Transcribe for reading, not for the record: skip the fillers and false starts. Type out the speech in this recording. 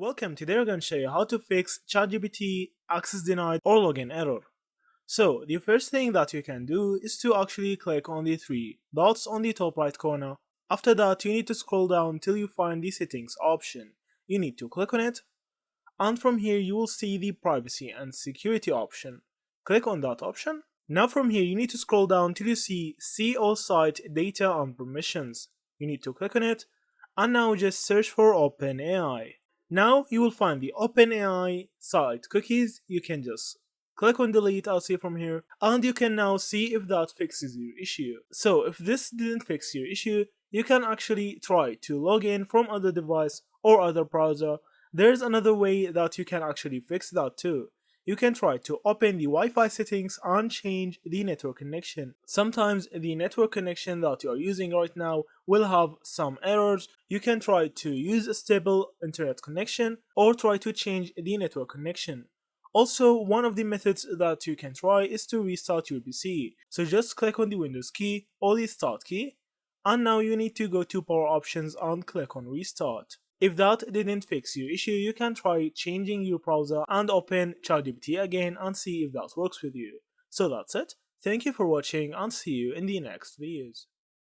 Welcome, today we're going to show you how to fix ChatGPT access denied or login error. So the first thing that you can do is to actually click on the three dots on the top right corner. After that, you need to scroll down till you find the settings option. You need to click on it, and from here you will see the privacy and security option. Click on that option. Now from here you need to scroll down till you see all site data and permissions. You need to click on it, and now just search for OpenAI. Now you will find the OpenAI site cookies. You can just click on delete, I'll see from here, and you can now see if that fixes your issue. So if this didn't fix your issue, you can actually try to log in from other device or other browser. There's another way that you can actually fix that too. You can try to open the Wi-Fi settings and change the network connection. Sometimes the network connection that you are using right now will have some errors. You can try to use a stable internet connection or try to change the network connection. Also, one of the methods that you can try is to restart your PC. So just click on the Windows key or the Start key, and now you need to go to Power Options and click on Restart. If that didn't fix your issue, you can try changing your browser and open ChatGPT again and see if that works with you. So that's it. Thank you for watching and see you in the next videos.